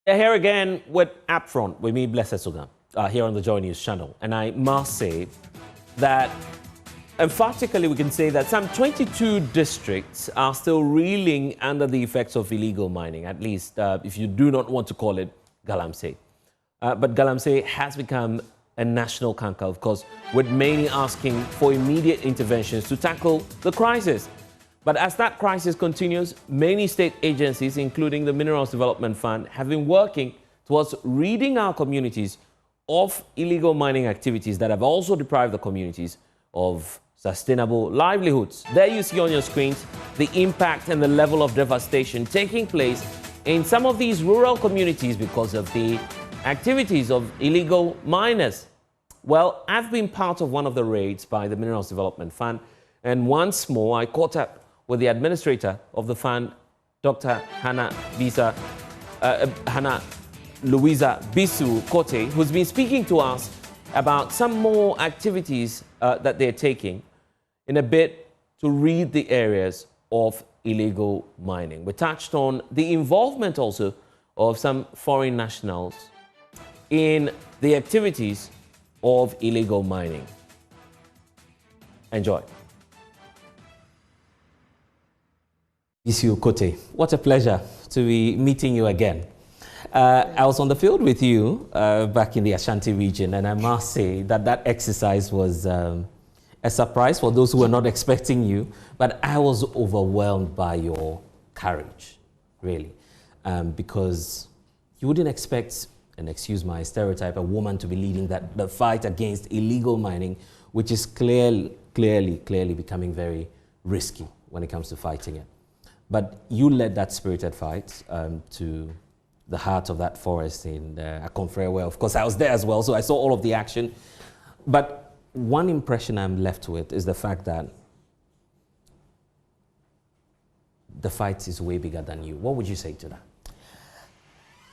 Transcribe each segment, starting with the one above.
Here again with UPFront, with me, Blessed Sogah, here on the JoyNews channel. And I must say that emphatically we can say that some 22 districts are still reeling under the effects of illegal mining, at least if you do not want to call it Galamsey. But Galamsey has become a national canker, of course, with many asking for immediate interventions to tackle the crisis. But as that crisis continues, many state agencies, including the Minerals Development Fund, have been working towards ridding our communities of illegal mining activities that have also deprived the communities of sustainable livelihoods. There you see on your screens the impact and the level of devastation taking place in some of these rural communities because of the activities of illegal miners. Well, I've been part of one of the raids by the Minerals Development Fund, and once more I caught up with the administrator of the fund, Dr. Hannah Louisa Bisu Kote, who's been speaking to us about some more activities that they're taking in a bid to rid the areas of illegal mining. We touched on the involvement also of some foreign nationals in the activities of illegal mining. Enjoy. Bisu Kote, what a pleasure to be meeting you again. I was on the field with you back in the Ashanti region, and I must say that that exercise was a surprise for those who were not expecting you, but I was overwhelmed by your courage, really, because you wouldn't expect, and excuse my stereotype, a woman to be leading the fight against illegal mining, which is clearly becoming very risky when it comes to fighting it. But you led that spirited fight to the heart of that forest in Akonfrey, where, of course, I was there as well, so I saw all of the action. But one impression I'm left with is the fact that the fight is way bigger than you. What would you say to that?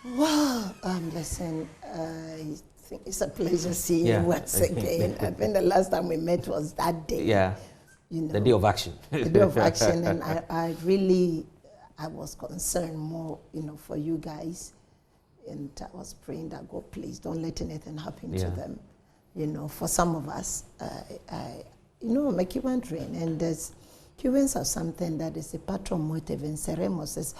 Well, listen, I think it's a pleasure seeing you once again. I think the last time we met was that day. Yeah. You know, the day of action. The day of action, and I was concerned more, for you guys, and I was praying that God, please don't let anything happen to them. For some of us, I'm a Cuban train, and Cubans have something that is a patron motive in Ceremos, is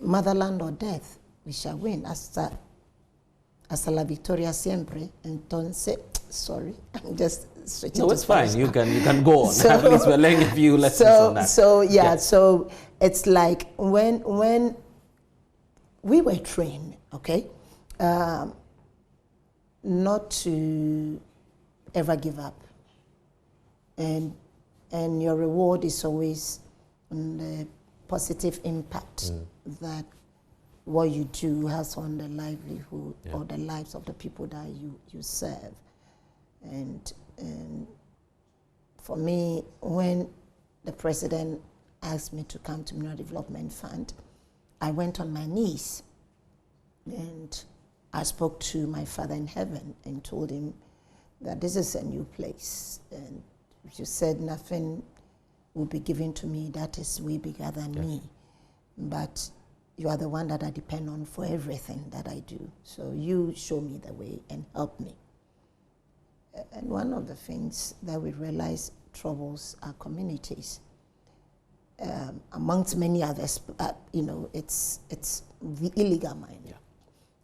motherland or death, we shall win. Hasta la victoria siempre. Entonces, sorry, I'm just switching. No, it's fine. You can go on. At least we're learning a few lessons on that. So it's like when we were trained, okay, not to ever give up, and your reward is always the positive impact that what you do has on the livelihood or the lives of the people that you serve. And for me, when the president asked me to come to Mineral Development Fund, I went on my knees and I spoke to my Father in heaven and told him that this is a new place, and you said nothing will be given to me that is way bigger than me, but you are the one that I depend on for everything that I do. So you show me the way and help me. And one of the things that we realize troubles our communities, amongst many others, it's the illegal mining. Yeah.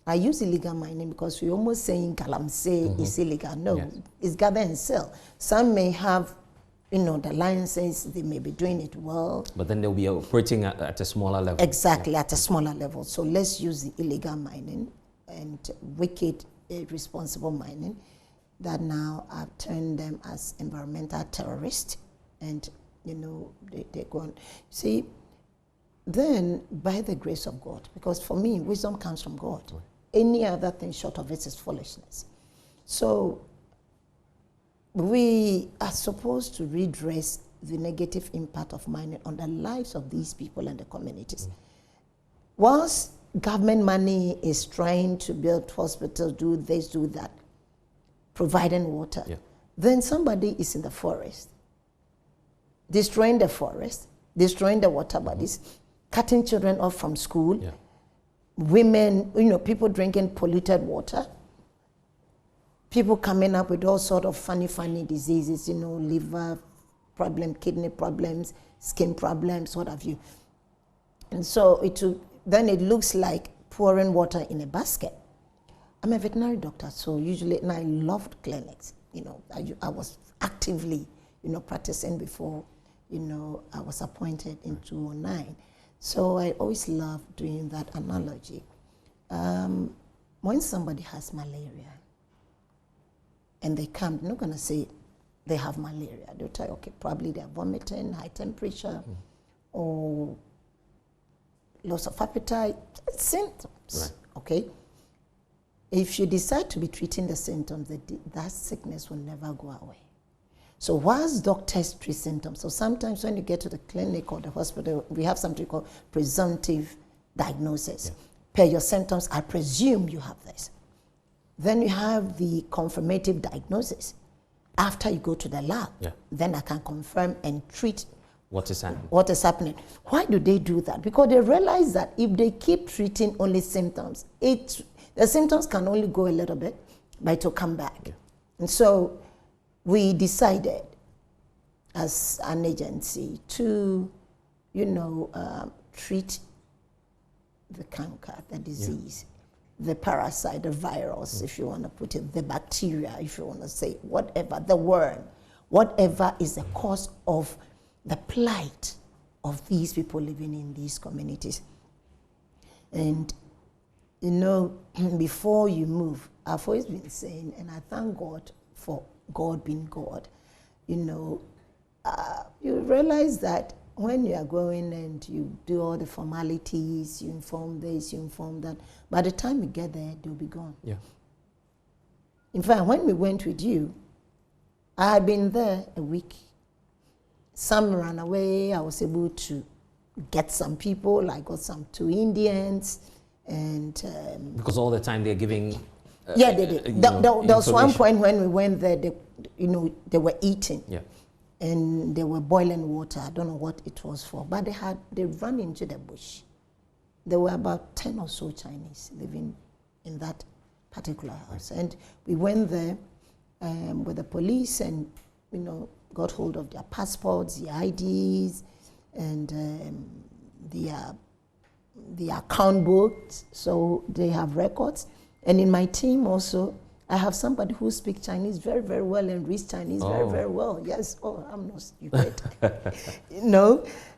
I use illegal mining because we're almost saying Galamsey is illegal. No, it's gather and sell. Some may have, the license, they may be doing it well. But then they'll be operating at a smaller level. Exactly, at a smaller level. So let's use the illegal mining and wicked, irresponsible mining that now have turned them as environmental terrorists, and they're gone. See, then by the grace of God, because for me wisdom comes from God. Right. Any other thing short of it is foolishness. So we are supposed to redress the negative impact of mining on the lives of these people and the communities. Once government money is trying to build hospitals, do this, do that, providing water, then somebody is in the forest, destroying the forest, destroying the water bodies, cutting children off from school, women, people drinking polluted water, people coming up with all sort of funny diseases, liver problem, kidney problems, skin problems, what have you. And so then it looks like pouring water in a basket. I'm a veterinary doctor, so usually, and I loved clinics. I was actively, practicing before, I was appointed in 2009. So I always loved doing that analogy. When somebody has malaria and they come, they're not going to say they have malaria. They'll tell you, okay, probably they're vomiting, high temperature, or loss of appetite, symptoms, right. Okay? If you decide to be treating the symptoms, that sickness will never go away. So whilst doctors treat symptoms, so sometimes when you get to the clinic or the hospital, we have something called presumptive diagnosis. Yeah. Per your symptoms, I presume you have this. Then you have the confirmative diagnosis. After you go to the lab, then I can confirm and treat what is happening. What is happening. Why do they do that? Because they realize that if they keep treating only symptoms, the symptoms can only go a little bit, but it will come back. Yeah. And so we decided as an agency to, treat the canker, the disease, the parasite, the virus, if you want to put it, the bacteria, if you want to say, whatever, the worm, whatever is the cause of the plight of these people living in these communities. And, before you move, I've always been saying, and I thank God for God being God, you realize that when you are going and you do all the formalities, you inform this, you inform that, by the time you get there, they'll be gone. Yeah. In fact, when we went with you, I had been there a week. Some ran away. I was able to get some people. I got some 2 Indians. And because all the time they're giving they did. There was one point when we went there, they were eating. Yeah. And they were boiling water. I don't know what it was for, but they ran into the bush. There were about 10 or so Chinese living in that particular house. And we went there with the police and, got hold of their passports, their IDs, and their account books, so they have records. And in my team also, I have somebody who speaks Chinese very, very well and reads Chinese very, very well. Yes, I'm not stupid.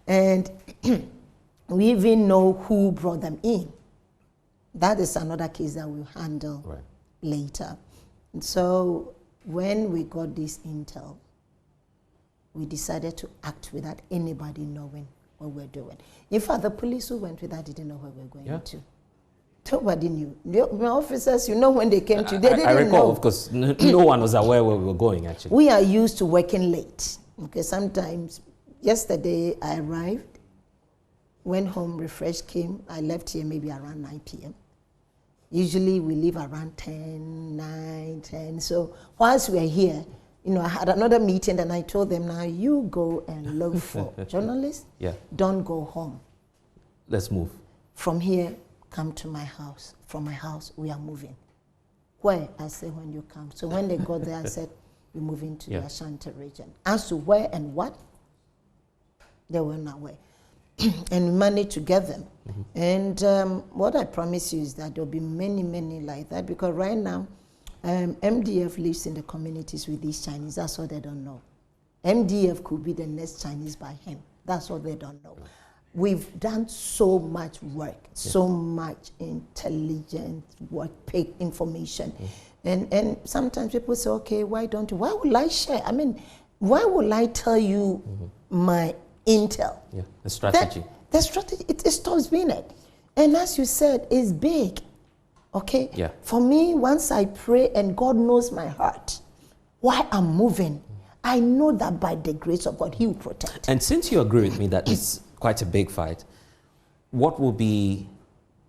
And we even know who brought them in. That is another case that we'll handle later. And so when we got this intel, we decided to act without anybody knowing what we're doing. In fact, the police who went with that didn't know where we were going to. Nobody knew. My officers, when they came to, they didn't know. I recall, of course, no one was aware where we were going, actually. We are used to working late. Okay, sometimes, yesterday I arrived, went home, refreshed, came. I left here maybe around 9 p.m. Usually we leave around 10, 9, 10. So whilst we're here, I had another meeting and I told them, now you go and look for journalists. Yeah. Don't go home. Let's move. From here, come to my house. From my house, we are moving. Where? I said, when you come. So when they got there, I said, we're moving to the Ashanti region. As to where and what, they were not aware. And we managed to get them. Mm-hmm. And what I promise you is that there'll be many, many like that, because right now, MDF lives in the communities with these Chinese. That's what they don't know. MDF could be the next Chinese by him. That's what they don't know. We've done so much work, so much intelligent work, paid information. And sometimes people say, okay, why will I share? I mean, why will I tell you my intel? Yeah, the strategy. The strategy, it stops being it. And as you said, it's big. Okay? Yeah. For me, once I pray and God knows my heart, why I'm moving, I know that by the grace of God, He will protect. And since you agree with me that it's quite a big fight, what will be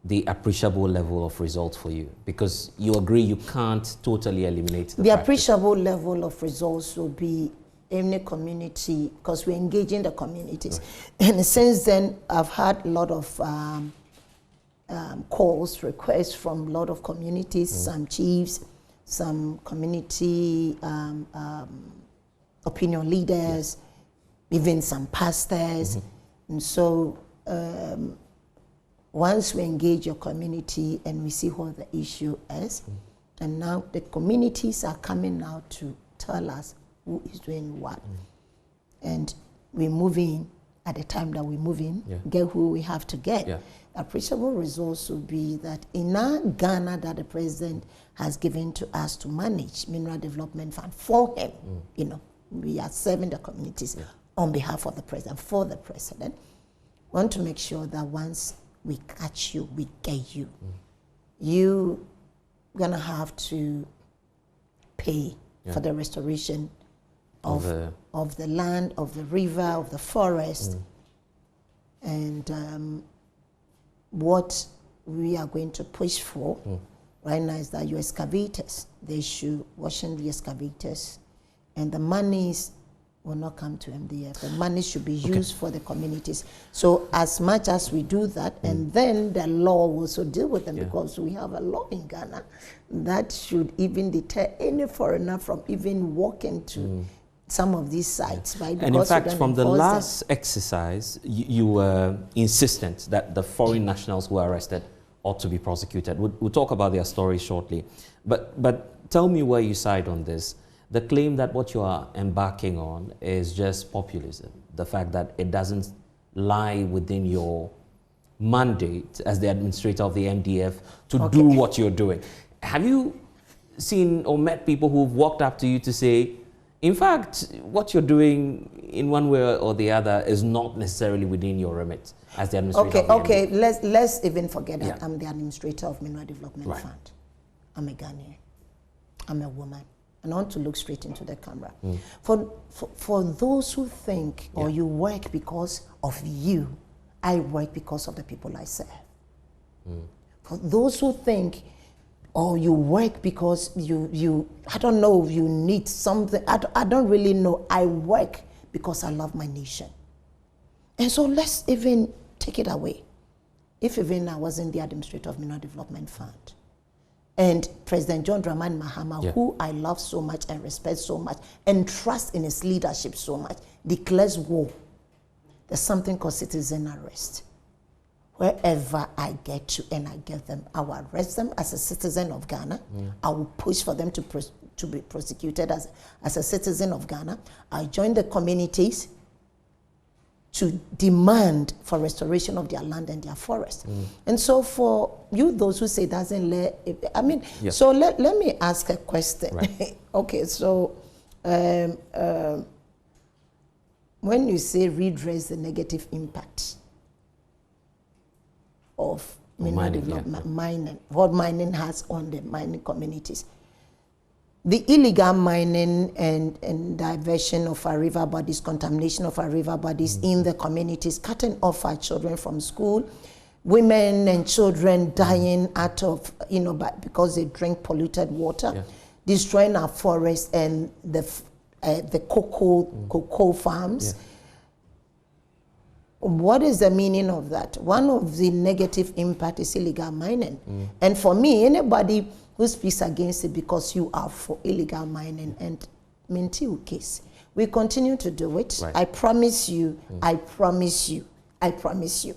the appreciable level of results for you? Because you agree you can't totally eliminate the practice. Appreciable level of results will be in the community, because we engage in the communities. Right. And since then, I've had a lot of calls, requests from a lot of communities, some chiefs, some community opinion leaders, even some pastors. And so once we engage your community and we see what the issue is, and now the communities are coming out to tell us who is doing what. And we move in at the time that we move in, get who we have to get. Appreciable results will be that in our Ghana that the president has given to us to manage Mineral Development Fund for him, you know, we are serving the communities on behalf of the president, for the president. We want to make sure that once we catch you, we get you. You're gonna have to pay for the restoration of the land, of the river, of the forest. And what we are going to push for right now is that your excavators, they should washing the excavators, and the monies will not come to MDF. The money should be used for the communities. So as much as we do that, and then the law will also deal with them, because we have a law in Ghana that should even deter any foreigner from even walking to some of these sites. Right? And in fact, from the last exercise, you were insistent that the foreign nationals who are arrested ought to be prosecuted. We'll talk about their story shortly. But tell me where you side on this. The claim that what you are embarking on is just populism, the fact that it doesn't lie within your mandate as the administrator of the MDF to do what you're doing. Have you seen or met people who've walked up to you to say, in fact, what you're doing in one way or the other is not necessarily within your remit as the administrator of the MDF? Let's even forget that I'm the administrator of Mineral Development Fund. I'm a Ghanaian. I'm a woman. And I want to look straight into the camera. For those who think, or you work because of you, I work because of the people I serve. For those who think, or you work because you I don't know, you need something, I don't really know. I work because I love my nation. And so let's even take it away. If even I wasn't the administrator of Mineral Development Fund, and President John Dramani Mahama, who I love so much and respect so much and trust in his leadership so much, declares war, there's something called citizen arrest. Wherever I get to and I get them, I will arrest them as a citizen of Ghana. I will push for them to be prosecuted as a citizen of Ghana. I join the communities to demand for restoration of their land and their forest. And so for you, those who say doesn't let, I mean, so let me ask a question. Okay, so when you say redress the negative impact of mineral development, mining, what mining has on the mining communities, the illegal mining and diversion of our river bodies, contamination of our river bodies in the communities, cutting off our children from school, women and children dying out of, because they drink polluted water, destroying our forests and the cocoa farms. What is the meaning of that? One of the negative impact is illegal mining. And for me, anybody who speaks against it because you are for illegal mining and Mintiu case, we continue to do it. I promise you, I promise you, I promise you.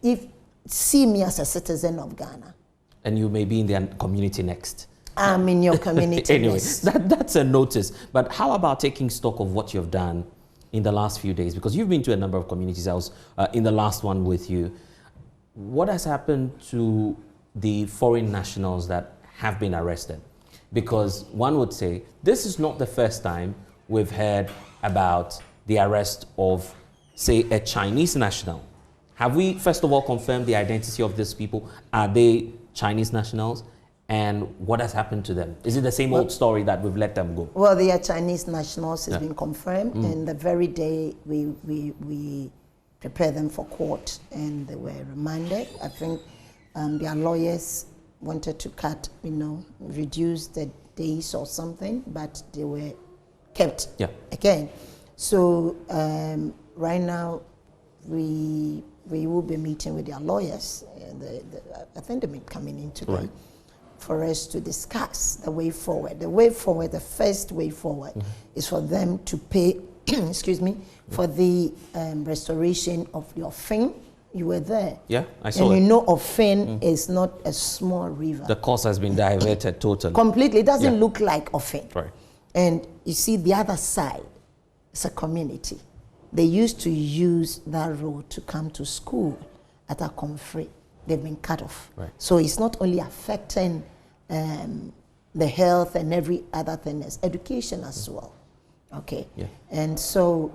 If see me as a citizen of Ghana. And you may be in their community next. I'm in your community anyway, next. That's a notice. But how about taking stock of what you've done in the last few days? Because you've been to a number of communities. I was in the last one with you. What has happened to the foreign nationals that have been arrested? Because one would say this is not the first time we've heard about the arrest of, say, a Chinese national. Have we, first of all, confirmed the identity of these people? Are they Chinese nationals? And what has happened to them? Is it the same old story that we've let them go? Well, they are Chinese nationals. It's been confirmed. And the very day we prepared them for court and they were remanded, I think their lawyers wanted to cut, reduce the days or something, but they were kept again. So right now, the we will be meeting with their lawyers, and I think they may be coming in today, right, for us to discuss the way forward. The way forward, the first way forward, is for them to pay, excuse me, for the restoration of the Offing. You were there. Yeah, I saw and it. And you know Offing is not a small river. The course has been diverted totally. Completely. It doesn't look like Offing. Right. And you see the other side, it's a community. They used to use that road to come to school at Akomfrey. They've been cut off. Right. So it's not only affecting the health and every other thing, it's education as well. Okay. Yeah. And so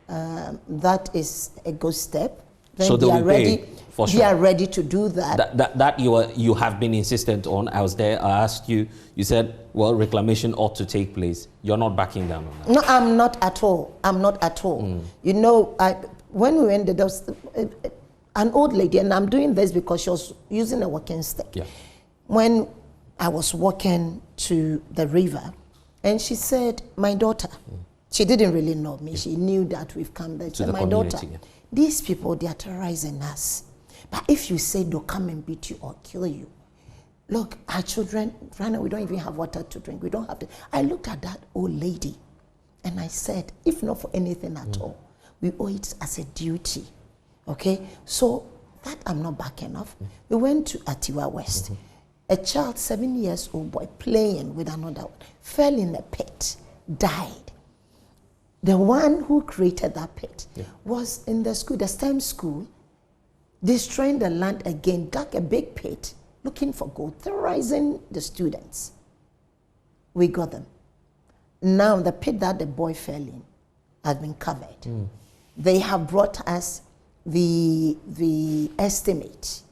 that is a good step. Then So they are ready. for They sure. are ready to do that. That you have been insistent on. I was there. I asked you. You said, well, reclamation ought to take place. You're not backing down on that. No, I'm not at all. I'm not at all. You know, when we ended up, an old lady, and I'm doing this because she was using a walking stick. Yeah. When I was walking to the river, and she said, my daughter, she didn't really know me. She knew that we've come there. She said, the my daughter, community, these people, they are terrorizing us. But if you say they'll come and beat you or kill you, look, our children, right now we don't even have water to drink. We don't have to. I looked at that old lady and I said, if not for anything at all, we owe it as a duty. Okay? So that I'm not backing off. We went to Atiwa West. A child, 7 years old boy, playing with another one, fell in a pit, died. The one who created that pit was in the school, the STEM school, destroying the land again, dug a big pit, looking for gold, terrorizing the students. We got them. Now the pit that the boy fell in has been covered. They have brought us the estimate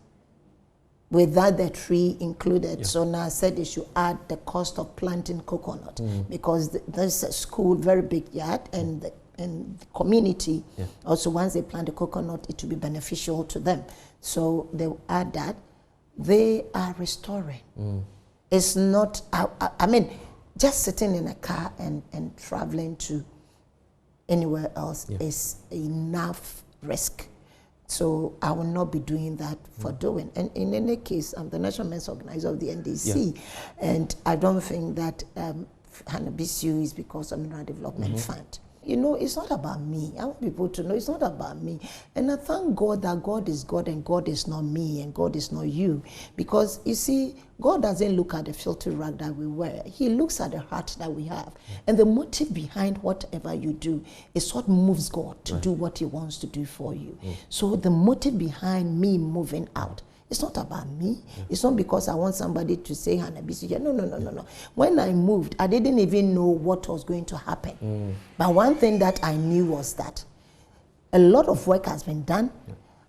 with that the tree included. So now I said they should add the cost of planting coconut because there's a school, very big yard, and the community also, once they plant the coconut, it will be beneficial to them. So they will add that. They are restoring. It's not, I mean, just sitting in a car and traveling to anywhere else is enough risk. So I will not be doing that for doing. And in any case, I'm the national men's organizer of the NDC, and I don't think that Hanabisu is because of Mineral Development Fund. You know, it's not about me. I want people to know it's not about me. And I thank God that God is God and God is not me and God is not you. Because, you see, God doesn't look at the filthy rag that we wear. He looks at the heart that we have. And the motive behind whatever you do is what moves God to do what he wants to do for you. So the motive behind me moving out, it's not about me. It's not because I want somebody to say, Hanabisu. No. When I moved, I didn't even know what was going to happen. But one thing that I knew was that a lot of work has been done.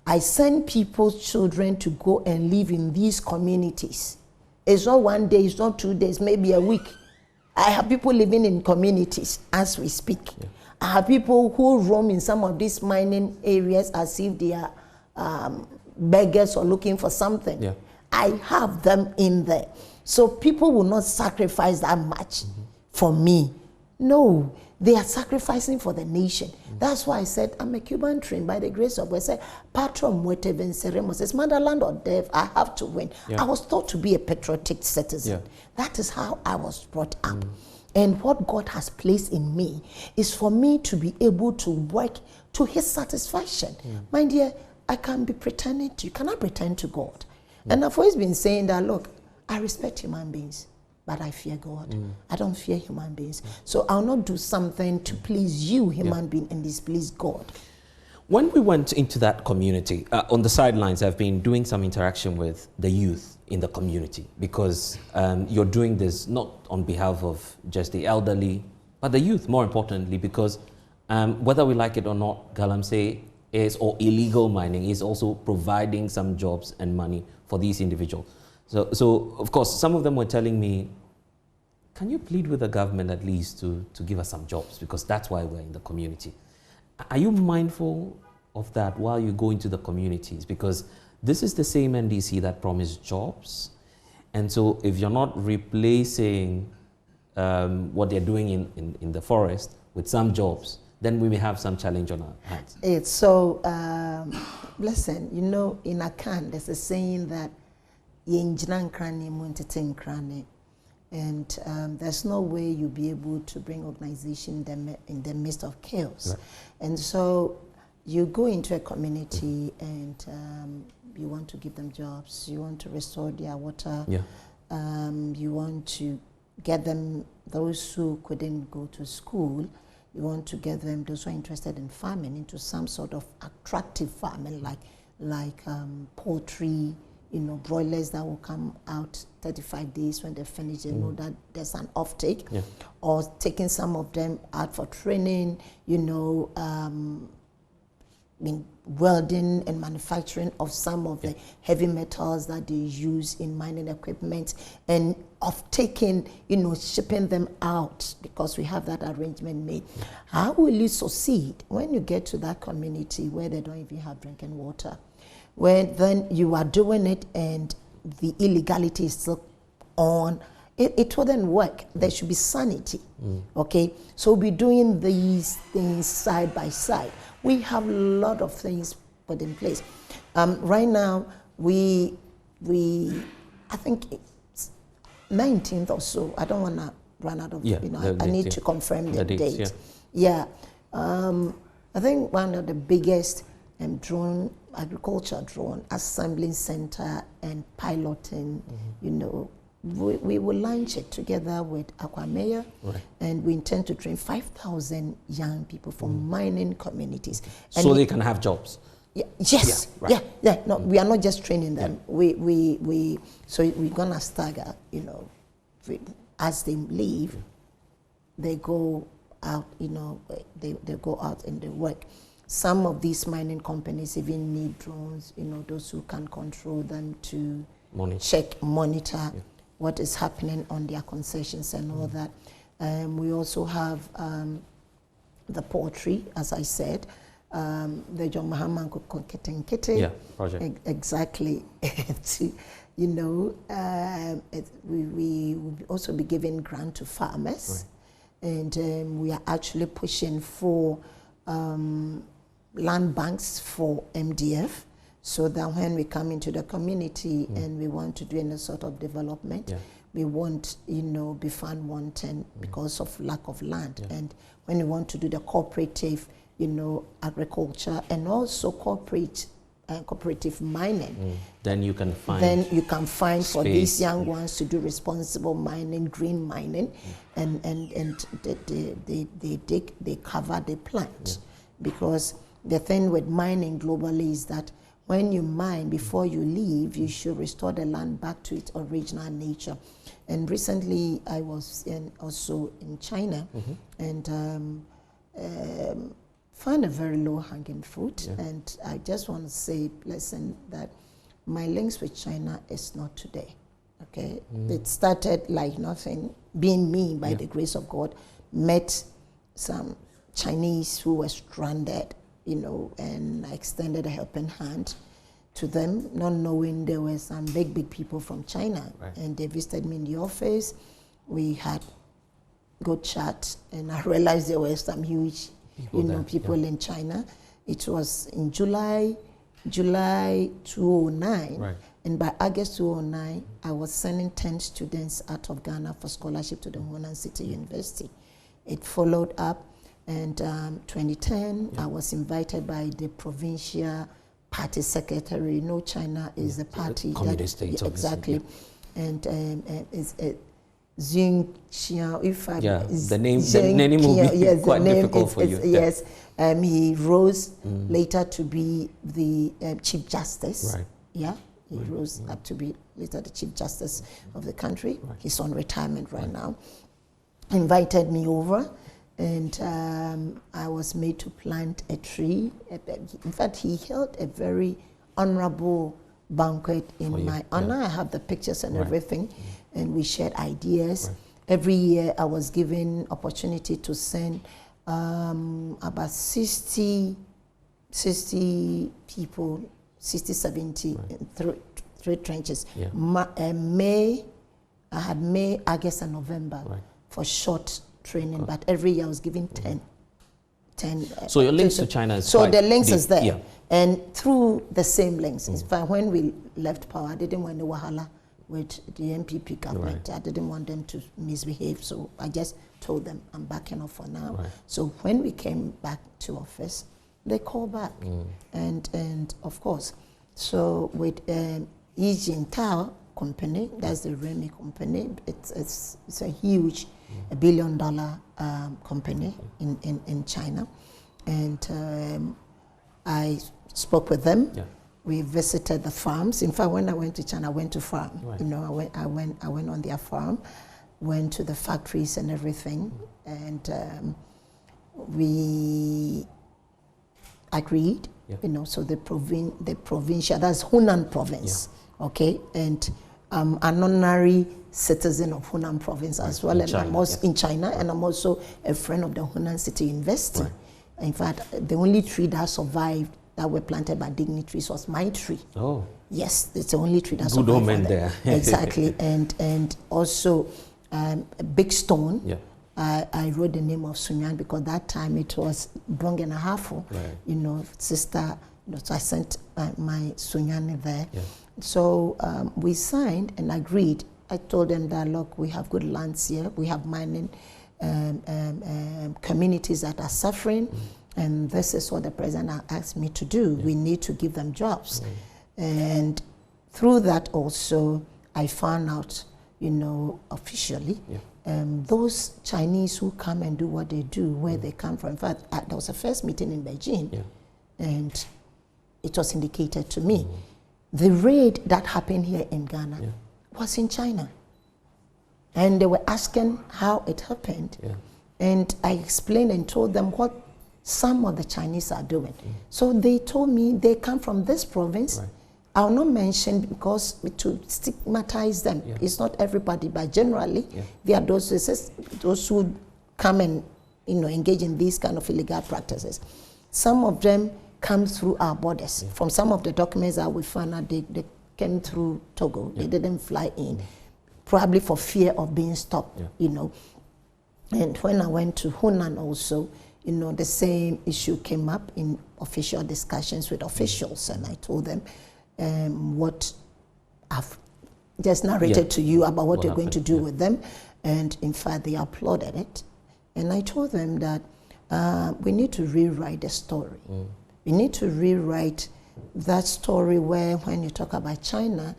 I send people's children to go and live in these communities. It's not 1 day, it's not 2 days, maybe a week. I have people living in communities as we speak. I have people who roam in some of these mining areas as if they are beggars or looking for something. I have them in there. So people will not sacrifice that much for me. No, they are sacrificing for the nation. That's why I said, I'm a Cuban trained by the grace of God. I said, Patron muerte venceremos. It's motherland or death. I have to win. I was taught to be a patriotic citizen. That is how I was brought up. And what God has placed in me is for me to be able to work to his satisfaction. My dear, I can be pretending to you. Can I pretend to God? And I've always been saying that, look, I respect human beings, but I fear God. I don't fear human beings. So I'll not do something to please you, human being, and displease God. When we went into that community, on the sidelines, I've been doing some interaction with the youth in the community because you're doing this not on behalf of just the elderly, but the youth, more importantly, because whether we like it or not, Galamsey or illegal mining is also providing some jobs and money for these individuals. So of course, some of them were telling me, can you plead with the government at least to give us some jobs? Because that's why we're in the community. Are you mindful of that while you go into the communities? Because this is the same NDC that promised jobs. And so if you're not replacing what they're doing in the forest with some jobs, then we may have some challenge on our hands. It's so Listen, you know, in Akan, there's a saying that and there's no way you'll be able to bring organization in the midst of chaos. Right. And so you go into a community and you want to give them jobs, you want to restore their water, you want to get them, those who couldn't go to school, you want to get them, those who are interested in farming, into some sort of attractive farming, like poultry, you know, broilers that will come out 35 days when they finish, they know that there's an offtake, or taking some of them out for training, you know, in welding and manufacturing of some of the heavy metals that they use in mining equipment, and of taking, you know, shipping them out, because we have that arrangement made. How will you succeed when you get to that community where they don't even have drinking water? Where then you are doing it and the illegality is still on, it wouldn't work. There should be sanity, okay? So we'll be doing these things side by side. We have a lot of things put in place. Right now, I think it's 19th or so. I don't want to run out of, you know, I need to confirm the date. I think one of the biggest agriculture drone assembling center and piloting, you know, we will launch it together with Akwa Mayor, and we intend to train 5,000 young people from mining communities. And so they can have jobs. Yes. No, we are not just training them. So we're gonna stagger, you know, as they leave, they go out, you know, they go out and they work. Some of these mining companies even need drones, you know, those who can control them to monitor what is happening on their concessions and all that. We also have the poultry, as I said, the John Mahama Kete project. Exactly. You know, we will also be giving grant to farmers, and we are actually pushing for land banks for MDF, so that when we come into the community and we want to do any sort of development, we won't, you know, be found wanting because of lack of land. And when we want to do the cooperative, you know, agriculture and also cooperative mining, then you can find for these young ones to do responsible mining, green mining, and they cover the plant, because the thing with mining globally is that when you mine, before you leave, you should restore the land back to its original nature. And recently, I was also in China, and found a very low-hanging fruit. And I just want to say, listen, that my links with China is not today. Okay, it started like nothing, being me by the grace of God. Met some Chinese who were stranded, you know, and I extended a helping hand to them, not knowing there were some big people from China. And they visited me in the office. We had good chat, and I realized there were some huge people in China. It was in July 2009. And by August 2009, I was sending 10 students out of Ghana for scholarship to the Hunan City University. It followed up. And 2010, I was invited by the provincial party secretary. You know, China is the party. Communist states, exactly. And it's Xing Xiao. The name will be quite difficult for you. Yes. He rose later to be the Chief Justice. He rose up to be later the Chief Justice of the country. He's on retirement right now. Invited me over. And I was made to plant a tree. In fact, he held a very honorable banquet in my honor. I have the pictures and everything, and we shared ideas. Every year, I was given opportunity to send about 60 people, 60, 70, in three trenches. I had May, August, and November for short training, but every year I was giving 10. So your links to China is so quite the links deep. is there, Yeah. and through the same links. In fact, when we left power, I didn't want the wahala with the MPP government. Right. I didn't want them to misbehave, so I just told them I'm backing off for now. Right. So when we came back to office, they called back, and of course, so with Tao company, that's the Remy company. It's a huge, $1 billion company in China, and I spoke with them. Yeah. We visited the farms. In fact, when I went to China, I went to farm. Right. You know, I went on their farm, went to the factories and everything, and we agreed. Yeah. You know, so the provincial, that's Hunan province, okay, and an honorary citizen of Hunan province as well, and I'm also in China, and I'm also a friend of the Hunan City University. Right. In fact, the only tree that survived that were planted by dignitaries was my tree. Oh. Yes, it's the only tree that Good survived. omen there. Exactly, and also a big stone. Yeah. I wrote the name of Sunyan because that time it was Brong and a half. Right. You know, sister. You know, so I sent my Sunyan there. Yeah. So we signed and agreed. I told them that, look, we have good lands here. We have mining communities that are suffering, and this is what the president asked me to do. We need to give them jobs. And through that also, I found out, you know, officially, those Chinese who come and do what they do, where they come from. In fact, there was a first meeting in Beijing, and it was indicated to me. The raid that happened here in Ghana was in China. And they were asking how it happened. And I explained and told them what some of the Chinese are doing. So they told me they come from this province. Right. I'll not mention because to stigmatize them. It's not everybody, but generally, there are those who come and, you know, engage in these kind of illegal practices. Some of them come through our borders. From some of the documents that we found out, they came through Togo. They didn't fly in, probably for fear of being stopped, you know. And when I went to Hunan also, you know, the same issue came up in official discussions with officials, and I told them what I've just narrated to you about what you're going to do with them. And in fact, they applauded it. And I told them that we need to rewrite the story. We need to rewrite that story where when you talk about China,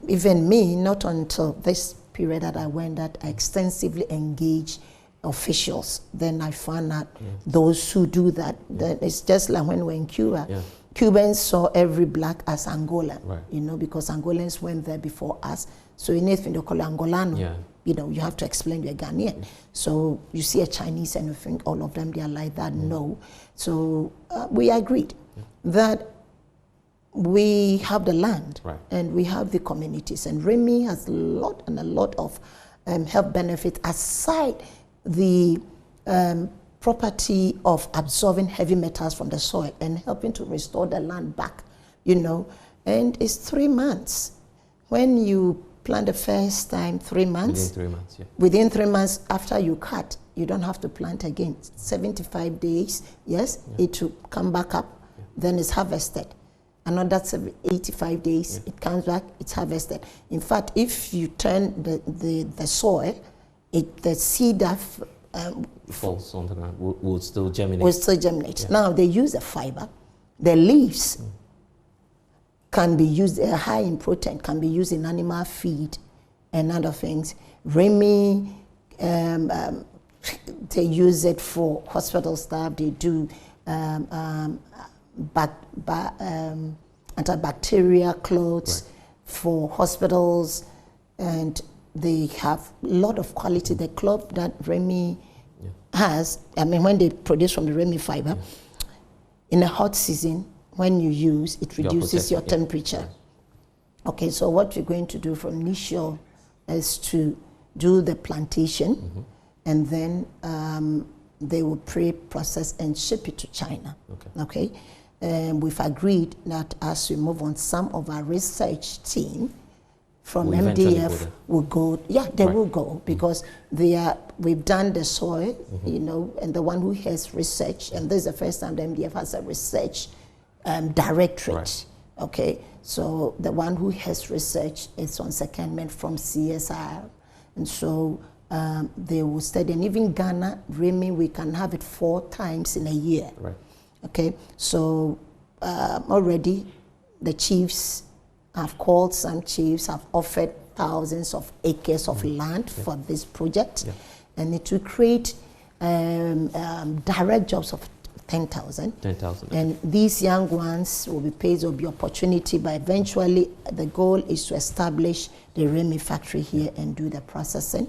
even me, not until this period that I went that I extensively engaged officials. Then I found out those who do that. Then it's just like when we were in Cuba. Cubans saw every black as Angolan, you know, because Angolans went there before us. So anything they call Angolano, you know, you have to explain you're Ghanaian. So you see a Chinese and you think all of them, they are like that. No. So we agreed that we have the land and we have the communities. And Remy has a lot of health benefits aside the property of absorbing heavy metals from the soil and helping to restore the land back, you know. And it's 3 months. When you plant the first time, 3 months. Within 3 months, Within 3 months after you cut, you don't have to plant again. 75 days, it will come back up, then it's harvested. Another 85 days, it comes back, it's harvested. In fact, if you turn the soil, the seed that falls on the ground will still germinate. Will still germinate. Now they use the fiber. The leaves can be used, high in protein, can be used in animal feed and other things. Remy, they use it for hospital staff. They do antibacterial clothes for hospitals, and they have a lot of quality. The cloth that Remy has, I mean, when they produce from the Remy fiber, in a hot season, when you use, it reduces your temperature. Okay, so what we're going to do from initial is to do the plantation, and then they will pre-process and ship it to China. Okay. We've agreed that as we move on, some of our research team from will eventually MDF will go, they will go, because we've done the soil, you know, and the one who has research, and this is the first time the MDF has a research directorate, okay? So the one who has research is on secondment from CSR, and so they will study, and even Ghana, REMI, we can have it 4 times in a year, okay? So already the chiefs have called, some chiefs have offered thousands of acres of land for this project, and it will create direct jobs of 10,000. 10,000. And these young ones will be paid, there will be opportunity, but eventually the goal is to establish the REMI factory here and do the processing.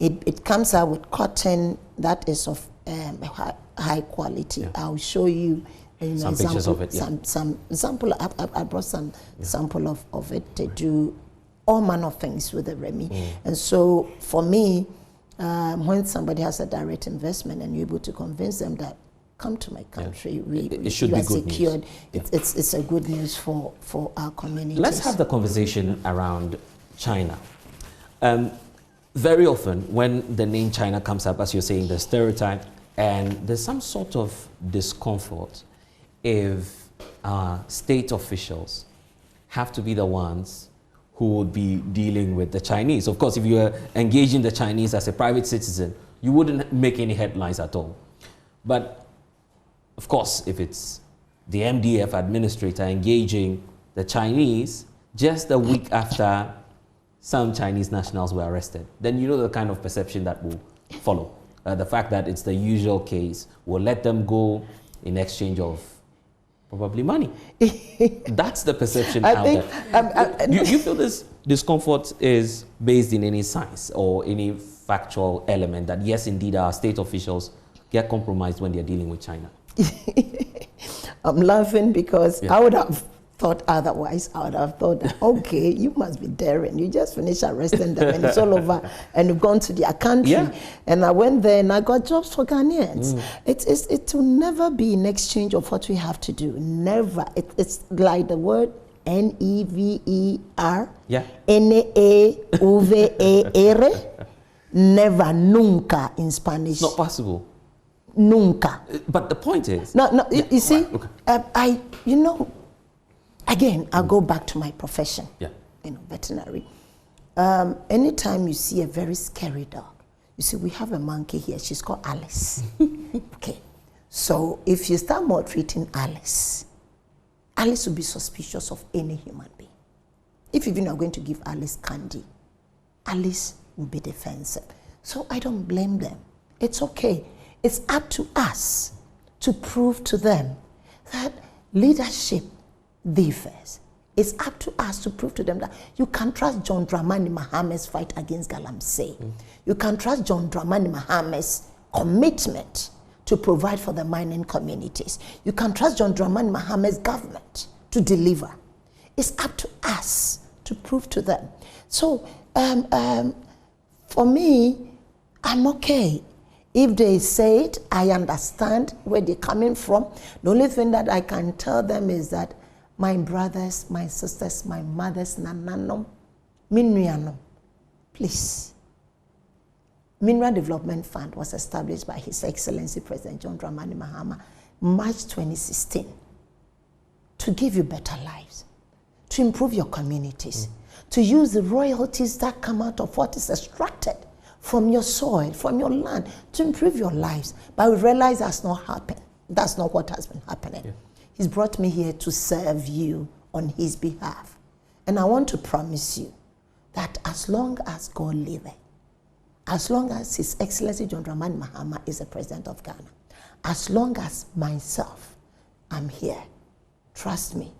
It comes out with cotton that is of high quality. I'll show you some pictures of it. Some sample. I brought some sample of it. They do all manner of things with the REMI. And so for me, when somebody has a direct investment and you're able to convince them that come to my country, it should be good secured. News. It's a good news for our community. Let's have the conversation around China. Very often when the name China comes up, as you're saying, the stereotype, and there's some sort of discomfort if state officials have to be the ones who would be dealing with the Chinese. Of course, if you were engaging the Chinese as a private citizen, you wouldn't make any headlines at all. But of course, if it's the MDF administrator engaging the Chinese just a week after some Chinese nationals were arrested, then you know the kind of perception that will follow. The fact that it's the usual case, will let them go in exchange of probably money. That's the perception out there. Do you feel this discomfort is based in any science or any factual element that yes, indeed, our state officials get compromised when they're dealing with China? I'm laughing because I would have thought otherwise. I would have thought, okay, you must be daring. You just finished arresting them and it's all over, and you've gone to their country. And I went there and I got jobs for Ghanaians. It will never be in exchange of what we have to do. Never. It's like the word NEVER. NEVER. Never, nunca in Spanish. It's not possible. Nunca. But the point is... No, you see, you know, again, I'll go back to my profession, you know, veterinary. Anytime you see a very scary dog, you see, we have a monkey here, she's called Alice. Okay, so if you start maltreating Alice, Alice will be suspicious of any human being. If even are going to give Alice candy, Alice will be defensive. So I don't blame them. It's okay. It's up to us to prove to them that leadership differs. It's up to us to prove to them that you can trust John Dramani Mahame's fight against Galamsey. You can trust John Dramani Mahame's commitment to provide for the mining communities. You can trust John Dramani Mahame's government to deliver. It's up to us to prove to them. So for me, I'm okay. If they say it, I understand where they're coming from. The only thing that I can tell them is that my brothers, my sisters, my mothers, nananom, minnuanom, please. Mineral Development Fund was established by His Excellency President John Dramani Mahama March 2016 to give you better lives, to improve your communities, to use the royalties that come out of what is extracted from your soil, from your land, to improve your lives. But we realize that's not happened. That's not what has been happening. He's brought me here to serve you on His behalf. And I want to promise you that as long as God liveth, as long as His Excellency John Dramani Mahama is the President of Ghana, as long as myself, I'm here, trust me,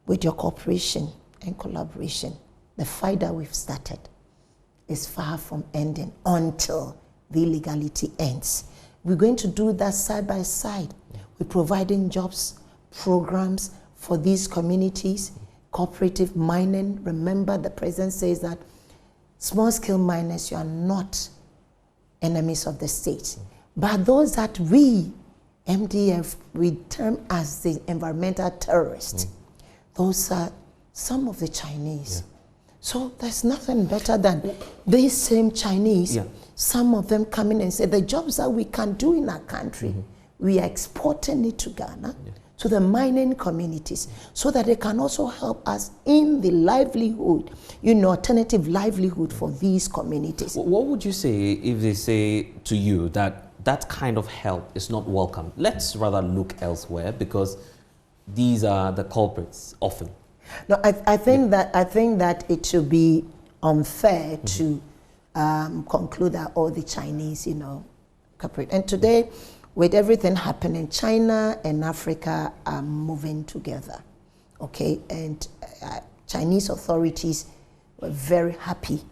with your cooperation and collaboration, the fight that we've started is far from ending until the illegality ends. We're going to do that side by side. We're providing jobs, programs for these communities, cooperative mining. Remember, the President says that small-scale miners, you are not enemies of the state. But those that we, MDF, we term as the environmental terrorists, those are some of the Chinese So there's nothing better than these same Chinese, some of them come in and say, the jobs that we can do in our country, we are exporting it to Ghana, to the mining communities, so that they can also help us in the livelihood, alternative livelihood for these communities. What would you say if they say to you that that kind of help is not welcome? Let's rather look elsewhere, because these are the culprits often. No, I think that it should be unfair to conclude that all the Chinese, cooperate. And today, with everything happening, China and Africa are moving together, okay? And Chinese authorities were very happy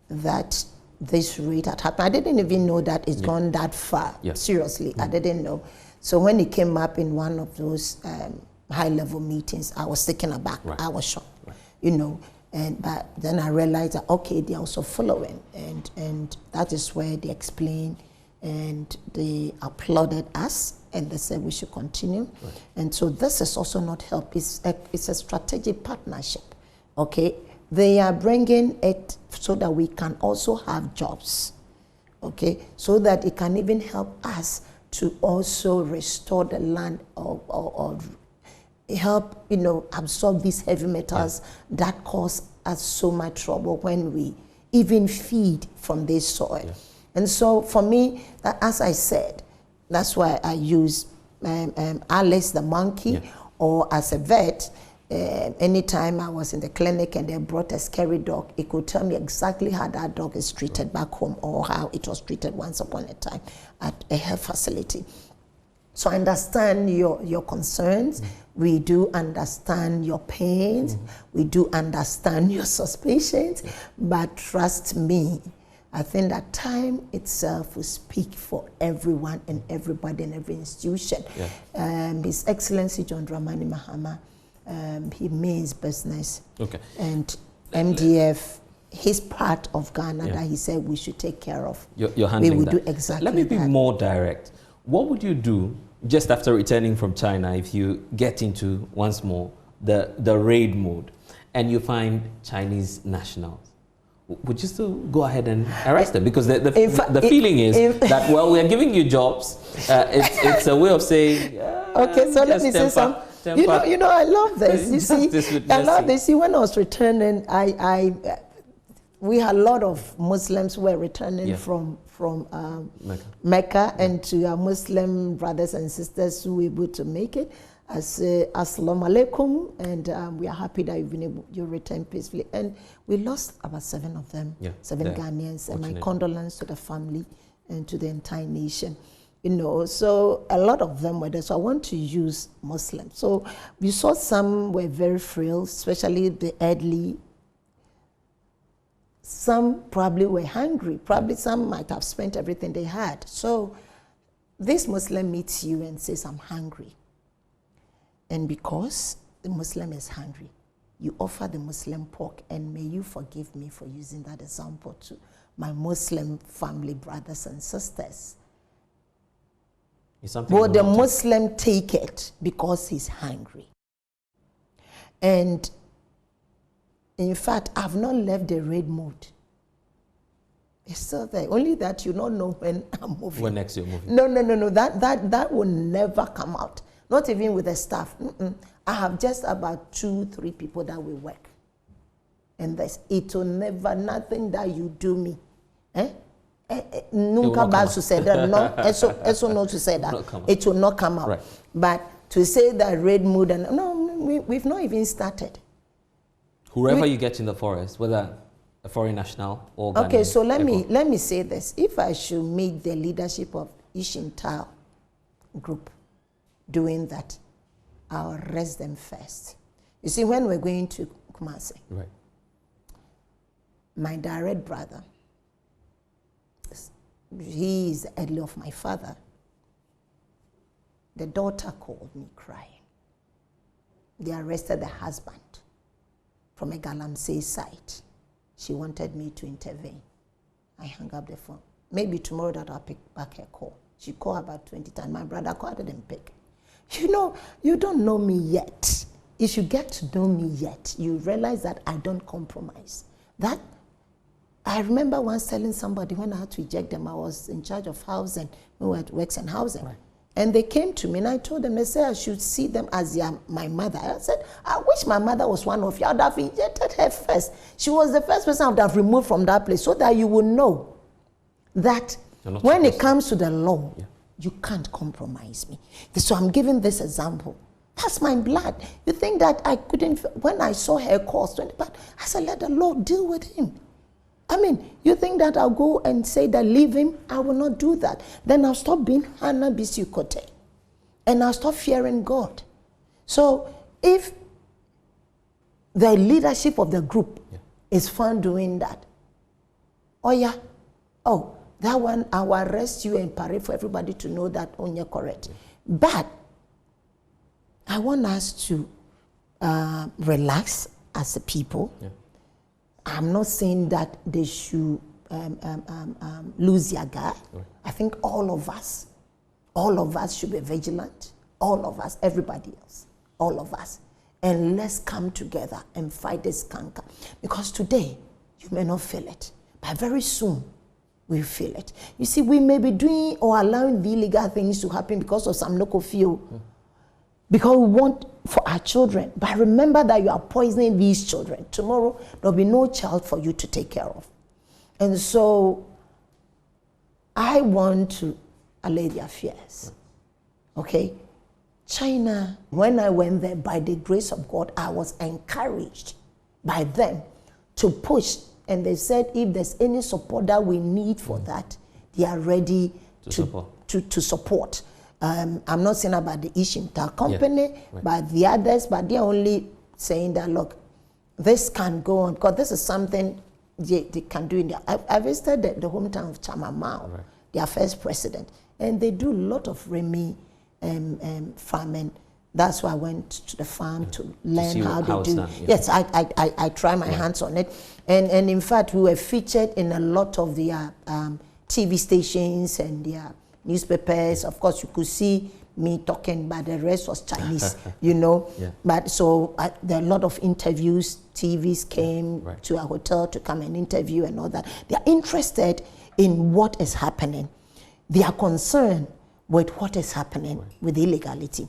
that this rate had happened. I didn't even know that it's gone that far. Seriously, I didn't know. So when it came up in one of those high-level meetings, I was taken aback. I was shocked, but then I realized that, okay, they're also following, and that is where they explained, and they applauded us, and they said we should continue. And so this is also not help. It's a strategic partnership, okay? They are bringing it so that we can also have jobs, okay? So that it can even help us to also restore the land or help, absorb these heavy metals that cause us so much trouble when we even feed from this soil. And so for me, as I said, that's why I use Alice the monkey, or as a vet, anytime I was in the clinic and they brought a scary dog, it could tell me exactly how that dog is treated back home, or how it was treated once upon a time at a health facility. So I understand your concerns. We do understand your pains. We do understand your suspicions. But trust me, I think that time itself will speak for everyone and everybody and every institution. His Excellency John Dramani Mahama, he means business. And MDF, his part of Ghana that he said we should take care of. You're handling we that. would do exactly Let me be that. more direct. What would you do just after returning from China if you get into, once more, the raid mode and you find Chinese nationals? Would you still go ahead and arrest them? Because the feeling is that, well, we are giving you jobs. It's a way of saying, okay, so let me say something. I love this. You see, I love this. See, when I was returning, we had a lot of Muslims who were returning from Mecca, and to our Muslim brothers and sisters who were able to make it, I say Assalamu alaikum, and we are happy that you returned peacefully. And we lost about 7 of them, 7 Ghanaians, and my condolence to the family and to the entire nation. So a lot of them were there. So I want to use Muslims. So we saw some were very frail, especially the elderly. Some probably were hungry. Probably some might have spent everything they had. So this Muslim meets you and says, I'm hungry. And because the Muslim is hungry, you offer the Muslim pork, and may you forgive me for using that example to my Muslim family brothers and sisters. Will the Muslim take it because he's hungry? And in fact, I've not left the raid mode. It's still there. Only that you don't know when I'm moving. When next you're moving? No. That will never come out. Not even with the staff. I have just about 2-3 people that will work. And it will never, nothing that you do me. Nunca basu said that. No, eso not to say that. It will not come out. Right. But to say that raid mode, and no, we've not even started. Whoever you get in the forest, whether a foreign national or Ghanaian. Okay, so let me say this. If I should meet the leadership of Ishintao group doing that, I'll arrest them first. You see, when we're going to Kumasi, right, my direct brother, he is the elder of my father. The daughter called me crying. They arrested the husband from a Galamsey site. She wanted me to intervene. I hung up the phone. Maybe tomorrow that I'll pick back her call. She called about 20 times. My brother called, I didn't pick. You don't know me yet. If you get to know me yet, you realize that I don't compromise. That, I remember once telling somebody when I had to eject them, I was in charge of housing, we were at Works and Housing. Right. And they came to me and I told them, they said I should see them as my mother. I said, I wish my mother was one of you. I would have ejected her first. She was the first person I would have removed from that place so that you will know that when it comes to the law, you can't compromise me. So I'm giving this example. That's my blood. You think that I couldn't, when I saw her cause, but I said, let the Lord deal with him. I mean, you think that I'll go and say that leave him? I will not do that. Then I'll stop being Hannah Bisi-Kote. And I'll stop fearing God. So if the leadership of the group is found doing that, that one, I will arrest you and parade for everybody to know that you're correct. But I want us to relax as a people. I'm not saying that they should lose their guard. I think all of us should be vigilant. All of us, everybody else, all of us. And let's come together and fight this canker. Because today, you may not feel it, but very soon, we feel it. You see, we may be doing or allowing the illegal things to happen because of some local few. Because we want for our children. But remember that you are poisoning these children. Tomorrow, there'll be no child for you to take care of. And so, I want to allay their fears. Okay? China, when I went there, by the grace of God, I was encouraged by them to push. And they said if there's any support that we need for that, they are ready to support. I'm not saying about the Ishinta company, but the others, but they're only saying that, look, this can go on, because this is something they can do in there. I visited the hometown of Chamamao, their first president, and they do a lot of Remy farming. That's why I went to the farm to learn how they do. Yes, I try my hands on it. And in fact, we were featured in a lot of their TV stations and their newspapers. Of course, you could see me talking, but the rest was Chinese, you know. But so there are a lot of interviews. TVs came to our hotel to come and interview and all that. They are interested in what is happening. They are concerned with what is happening with illegality.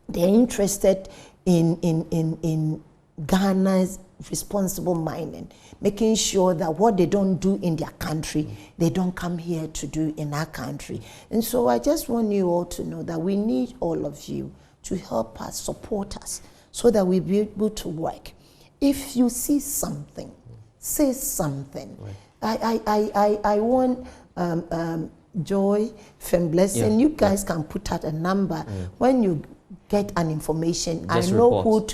They are interested in Ghana's responsible mining, making sure that what they don't do in their country, they don't come here to do in our country. And so I just want you all to know that we need all of you to help us, support us, so that we'll be able to work. If you see something, say something. I want Joy from Blessing. You guys can put out a number. When you get an information, just I know report.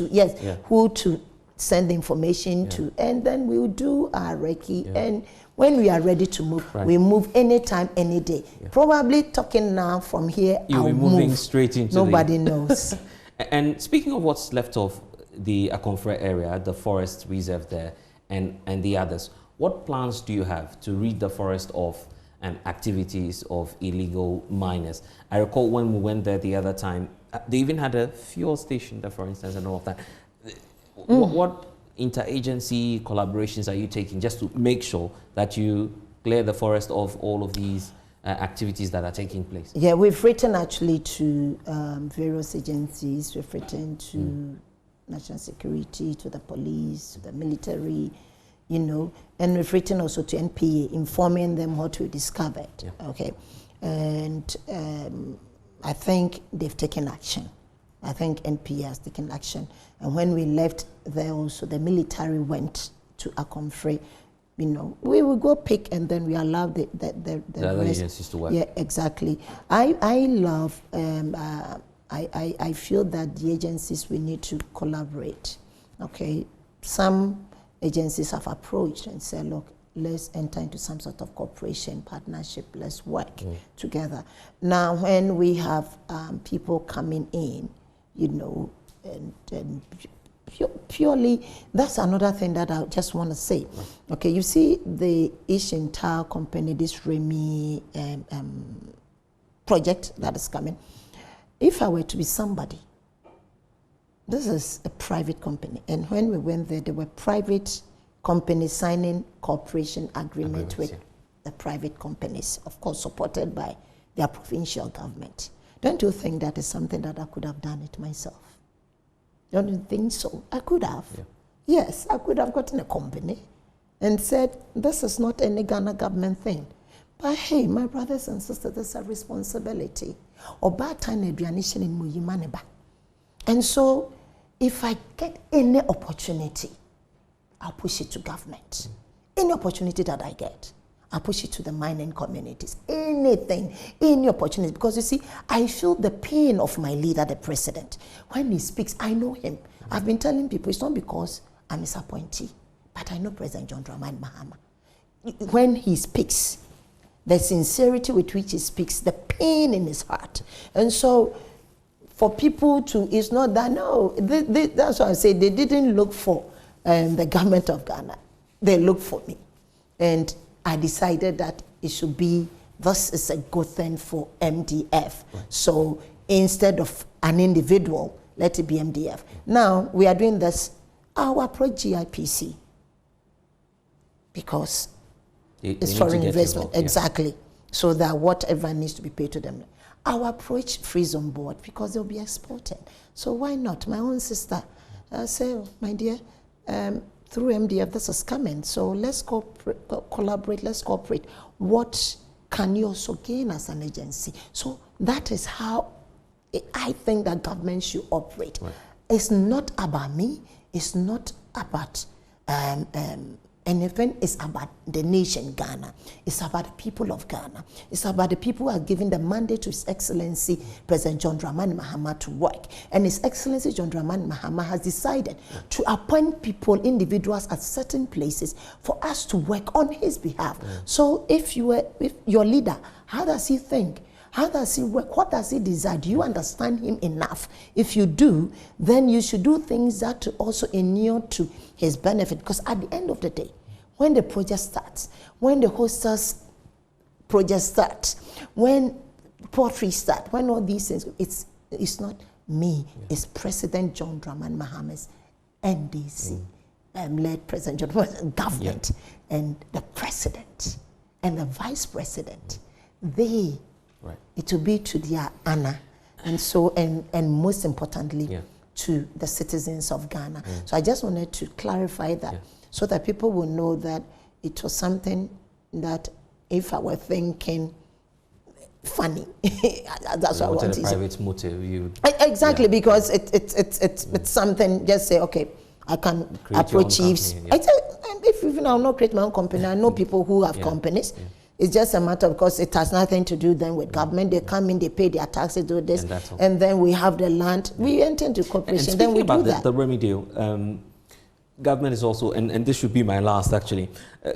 Who to send the information to, and then we'll do our recce. And when we are ready to move, we move anytime, any day. Probably talking now from here, you'll be moving straight into nobody knows. And speaking of what's left of the Akonfre area, the forest reserve there, and the others, what plans do you have to rid the forest of activities of illegal miners? I recall when we went there the other time, they even had a fuel station there, for instance, and all of that. What interagency collaborations are you taking just to make sure that you clear the forest of all of these activities that are taking place? Yeah, we've written actually to various agencies. We've written to National Security, to the police, to the military, you know, and we've written also to NPA, informing them what we discovered. Okay, and I think they've taken action. I think NPA has taken action. And when we left there also, the military went to Akonfre. You know, we will go pick and then we allow the other rest. agencies to work. Yeah, exactly. I love, I feel that the agencies, we need to collaborate. Okay, some agencies have approached and said, look, let's enter into some sort of cooperation, partnership, let's work together. Now, when we have people coming in, you know, and purely, that's another thing that I just want to say. Okay, you see the Ishinta company, this Remy project that is coming. If I were to be somebody, this is a private company, and when we went there, there were private companies signing cooperation agreement with yeah. the private companies, of course supported by their provincial government. Don't you think that is something that I could have done it myself? Don't you think so? I could have. Yeah. Yes, I could have gotten a company and said, this is not any Ghana government thing. But hey, my brothers and sisters, there's a responsibility. And so, if I get any opportunity, I'll push it to government. Any opportunity that I get, I'll push it to the mining communities. Anything, any opportunity. Because you see, I feel the pain of my leader, the president. When he speaks, I know him. I've been telling people, it's not because I'm his appointee, but I know President John Dramani Mahama. When he speaks, the sincerity with which he speaks, the pain in his heart. And so, for people to, it's not that, no, that's why I say they didn't look for the government of Ghana. They looked for me. And I decided that it should be, this is a good thing for MDF. Right. So instead of an individual, let it be MDF. Now, we are doing this, our approach GIPC, because it's foreign investment. Exactly. Yeah. So that whatever needs to be paid to them. Our approach freeze on board because they'll be exporting. So why not? My own sister say, oh, my dear, through MDF this is coming. So let's collaborate, let's cooperate. What can you also gain as an agency? So that is how I think that government should operate. Right. It's not about me. It's not about anything. It's about the nation Ghana. It's about the people of Ghana. It's about the people who are giving the mandate to His Excellency President John Dramani Mahama to work. And His Excellency John Dramani Mahama has decided to appoint people, individuals at certain places for us to work on his behalf. So if your leader, how does he think? How does he work? What does he desire? Do you understand him enough? If you do, then you should do things that also inure to his benefit. Because at the end of the day, when the project starts, when the hostels project starts, when poultry starts, when all these things, it's not me, it's President John Dramani Mahama's NDC, led President John Dramani government, and the president and the vice president. They. Right. It will be to their honor, and so and most importantly to the citizens of Ghana. So I just wanted to clarify that so that people will know that it was something that if I were thinking funny, that's what I wanted. A private motive, exactly because it's something. Just say okay, I can approach chiefs. If even I'll not create my own company, I know people who have companies. It's just a matter of course it has nothing to do then with government. They come in, they pay their taxes, do this, and then we have the land. We enter into cooperation, then we do that. The Remy deal, government is also, and this should be my last actually,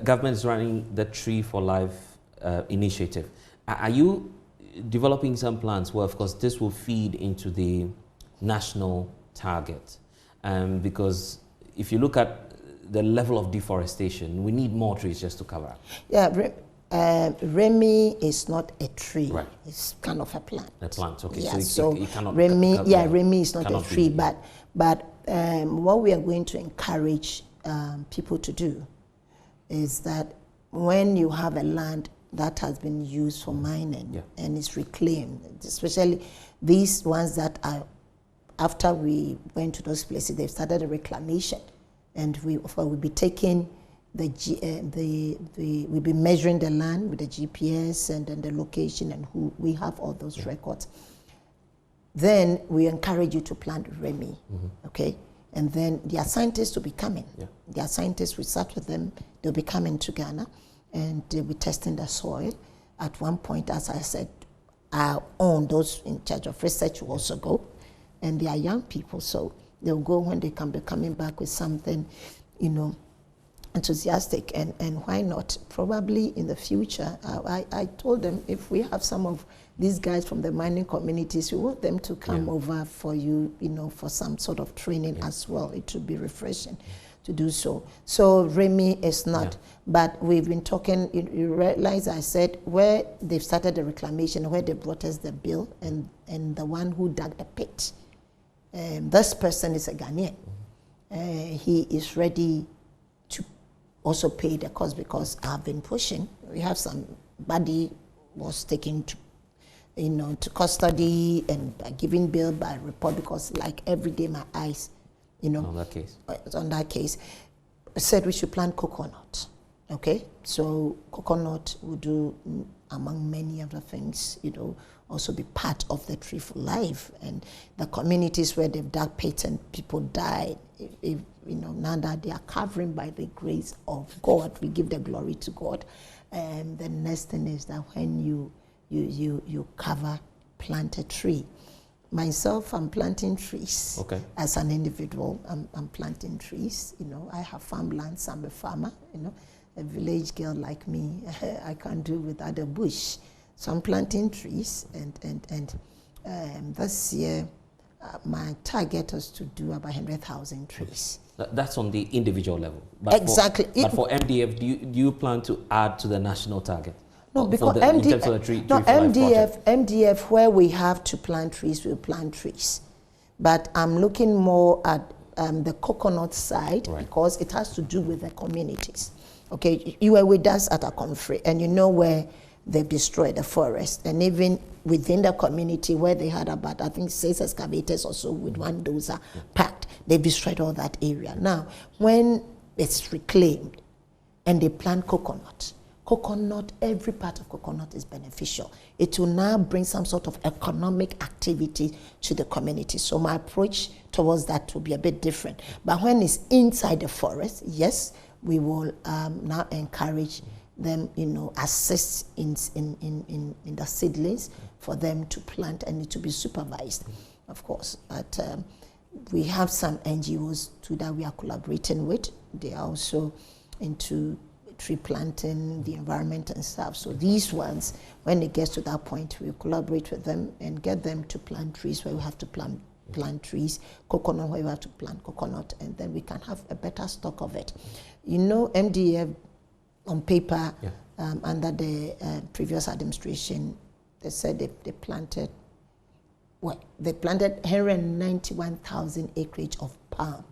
government is running the Tree for Life initiative. Are you developing some plans where of course this will feed into the national target? Because if you look at the level of deforestation, we need more trees just to cover up. Yeah. Remy is not a tree. Right. It's kind of a plant. A plant, okay. Yeah, so it cannot. Remy, Remy is not a tree, but what we are going to encourage people to do is that when you have a land that has been used for mining and is reclaimed, especially these ones that are, after we went to those places, they've started a reclamation, and we'll be taking we'll be measuring the land with the GPS and then the location and who we have all those records. Then we encourage you to plant Remy, okay? And then their scientists will be coming. Their scientists, we start with them, they'll be coming to Ghana and they'll be testing the soil. At one point, as I said, our own, those in charge of research will also go. And they are young people, so they'll go when they come, they're coming back with something, enthusiastic, and why not? Probably in the future, I told them if we have some of these guys from the mining communities, we want them to come over for you, for some sort of training as well. It would be refreshing to do so. So Remy is not, but we've been talking, you realize I said where they've started the reclamation, where they brought us the bill, and the one who dug the pit. This person is a Ghanaian. He is ready to also pay the cost because I've been pushing. We have somebody was taken to, to custody and giving bail by report because like every day my eyes, on that case. On that case, said we should plant coconut. Okay, so coconut will do, among many other things, also be part of the Tree for Life. And the communities where they've dug pits and people died, now that they are covering by the grace of God, we give the glory to God. And the next thing is that when you cover, plant a tree. Myself, I'm planting trees. Okay. As an individual, I'm planting trees. I have farmlands. I'm a farmer. A village girl like me, I can't do without a bush. So I'm planting trees, and this year, my target was to do about 100,000 trees. That's on the individual level. But exactly. But for MDF, do you plan to add to the national target? No, because MDF, where we have to plant trees, we'll plant trees. But I'm looking more at the coconut side, right, because it has to do with the communities. Okay, you were with us at a conference, and you know where they've destroyed the forest, and even within the community where they had about, I think, 6 excavators or so with one dozer packed, they destroyed all that area. Now, when it's reclaimed and they plant coconut, every part of coconut is beneficial. It will now bring some sort of economic activity to the community. So my approach towards that will be a bit different. But when it's inside the forest, yes, we will now encourage them, assist in the seedlings for them to plant, and it to be supervised, of course. But we have some NGOs too that we are collaborating with. They are also into tree planting, the environment and stuff. So these ones, when it gets to that point, we collaborate with them and get them to plant trees where we have to plant trees, coconut where we have to plant coconut, and then we can have a better stock of it. MDF on paper, under the previous administration, they said they planted 191,000 acreage of palm.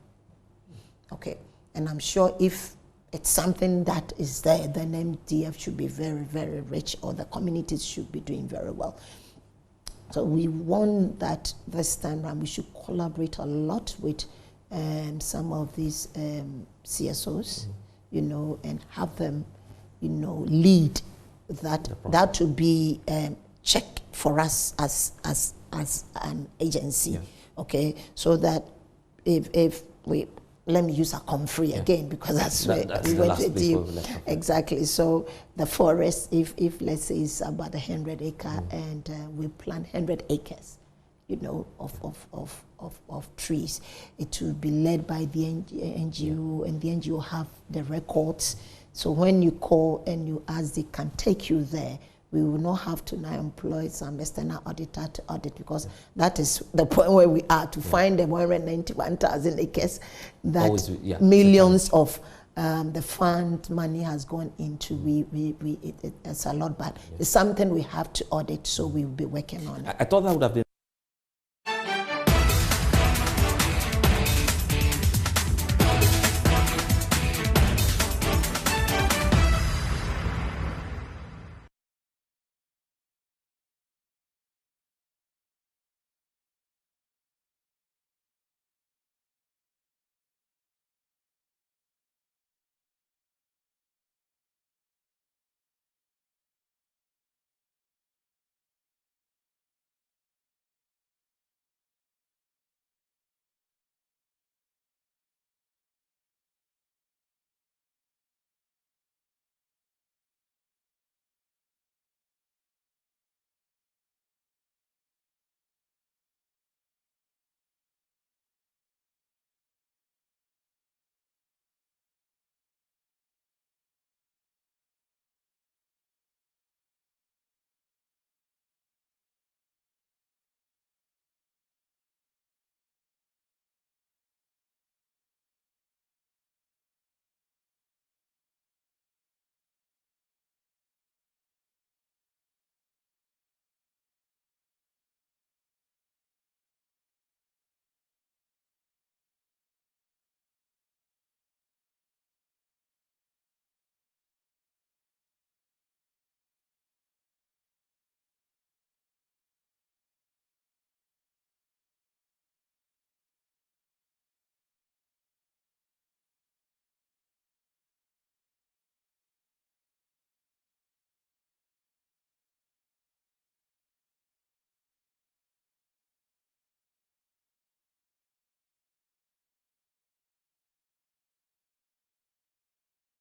Okay, and I'm sure if it's something that is there, then MDF should be very, very rich, or the communities should be doing very well. So we want that this time around we should collaborate a lot with some of these CSOs, and have them, lead that. That would be check for us as an agency, okay? So that if we, let me use a comfrey again, because that's where we went with you. Exactly. So the forest, if let's say it's about 100 acre, and we plant 100 acres, of trees, it will be led by the NGO, and the NGO have the records. So when you call and you ask, they can take you there. We will not have to now employ some external auditor to audit, because that is the point where we are, to find the 191,000 acres that millions of the fund money has gone into. It's a lot, but it's something we have to audit, so we will be working on it. I thought that would have been